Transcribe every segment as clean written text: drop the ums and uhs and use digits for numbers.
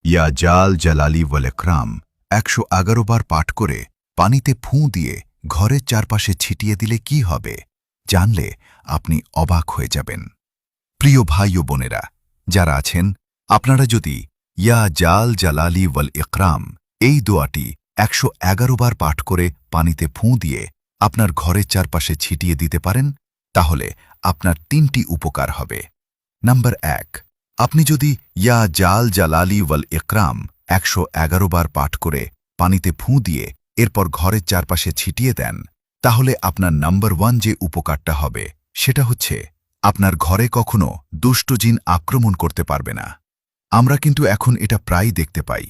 ইয়া জাল জালালি ওয়াল ইকরাম ১১১ বার পাঠ করে পানিতে ফুঁ দিয়ে ঘরের চারপাশে ছিটিয়ে দিলে কি হবে জানলে আপনি অবাক হয়ে যাবেন। প্রিয় ভাই ও বোনেরা যারা আছেন, আপনারা যদি ইয়া জাল জালালি ওয়াল ইকরাম এই দোয়াটি ১১১ বার পাঠ করে পানিতে ফুঁ দিয়ে আপনার ঘরের চারপাশে ছিটিয়ে দিতে পারেন, তাহলে আপনার ৩টি উপকার হবে। নাম্বার ১, আপনি যদি ইয়া জাল জালালি ওয়াল ইকরাম ১১১ বার পাঠ করে পানিতে ফুঁ দিয়ে এরপর ঘরের চারপাশে ছিটিয়ে দেন, তাহলে আপনার নাম্বার ১ যে উপকারটা হবে সেটা হচ্ছে আপনার ঘরে কখনো দুষ্ট জিন আক্রমণ করতে পারবে না। আমরা কিন্তু এখন এটা প্রায়ই দেখতে পাই।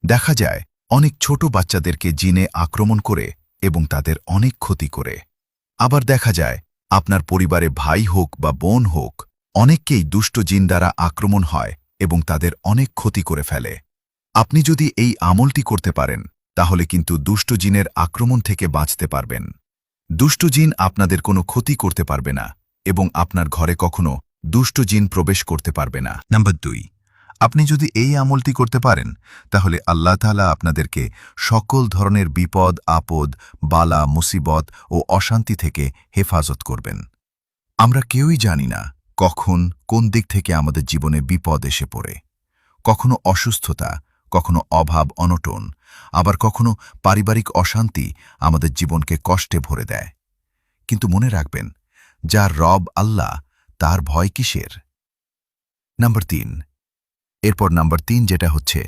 দেখা যায় অনেক ছোট বাচ্চাদেরকে জিনে আক্রমণ করে এবং তাদের অনেক ক্ষতি করে। আবার দেখা যায় আপনার পরিবারে ভাই হোক বা বোন হোক, অনেককেই দুষ্ট জিন দ্বারা আক্রমণ হয় এবং তাদের অনেক ক্ষতি করে ফেলে। আপনি যদি এই আমলটি করতে পারেন, তাহলে কিন্তু দুষ্ট জিনের আক্রমণ থেকে বাঁচতে পারবেন। দুষ্ট জিন আপনাদের কোনো ক্ষতি করতে পারবে না এবং আপনার ঘরে কখনো দুষ্ট জিন প্রবেশ করতে পারবে না। নাম্বার ২, আপনি যদি এই আমলটি করতে পারেন, তাহলে আল্লাহ তাআলা আপনাদেরকে সকল ধরনের বিপদ আপদ, বালা মুসিবত ও অশান্তি থেকে হেফাজত করবেন। আমরা কেউই জানি না কখন কোন দিক থেকে আমাদের জীবনে বিপদ এসে পড়ে। কখনো অসুস্থতা, কখনো অভাব অনটন, আবার কখনো পারিবারিক অশান্তি আমাদের জীবনকে কষ্টে ভরে দেয়। কিন্তু মনে রাখবেন, যার রব আল্লাহ, তার ভয় কিসের? নাম্বার ৩, এরপর নাম্বার ৩ যেটা হচ্ছে,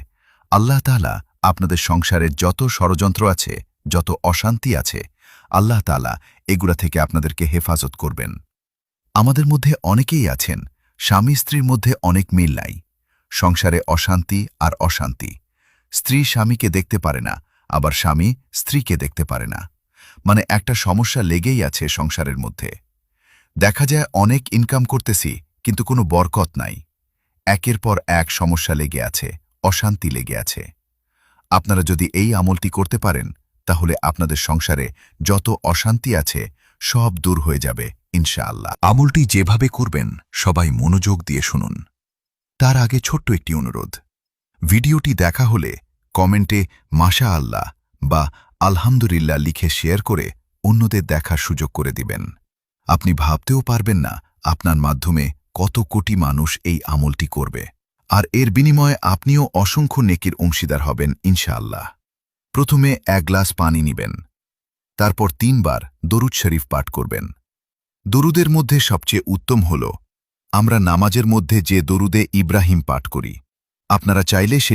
আল্লাহ তাআলা আপনাদের সংসারের যত ষড়যন্ত্র আছে, যত অশান্তি আছে, আল্লাহ তাআলা এগুলা থেকে আপনাদেরকে হেফাজত করবেন। আমাদের মধ্যে অনেকেই আছেন স্বামী স্ত্রীর মধ্যে অনেক মিল নাই, সংসারে অশান্তি আর অশান্তি। স্ত্রী স্বামীকে দেখতে পারে না, আবার স্বামী স্ত্রীকে দেখতে পারে না, মানে একটা সমস্যা লেগেই আছে সংসারের মধ্যে। দেখা যায় অনেক ইনকাম করতেছি কিন্তু কোনো বরকত নাই, একের পর এক সমস্যা লেগে আছে, অশান্তি লেগে আছে। আপনারা যদি এই আমলটি করতে পারেন, তাহলে আপনাদের সংসারে যত অশান্তি আছে সব দূর হয়ে যাবে ইনশাআল্লাহ। আমলটি যেভাবে করবেন সবাই মনোযোগ দিয়ে শুনুন। তার আগে ছোট্ট একটি অনুরোধ, ভিডিওটি দেখা হলে কমেন্টে মাশা আল্লাহ বা আলহামদুলিল্লাহ লিখে শেয়ার করে অন্যদের দেখার সুযোগ করে দিবেন। আপনি ভাবতেও পারবেন না আপনার মাধ্যমে কত কোটি মানুষ এই আমলটি করবে, আর এর বিনিময়ে আপনিও অসংখ্য নেকির অংশীদার হবেন ইনশাআল্লাহ। প্রথমে ১ গ্লাস পানি নিবেন, তারপর ৩ বার দরুদ শরীফ পাঠ করবেন। দরুদের মধ্যে সবচেয়ে উত্তম হল আমরা নামাজের মধ্যে যে দরুদে ইব্রাহিম পাঠ করি। আপনারা চাইলে সেটি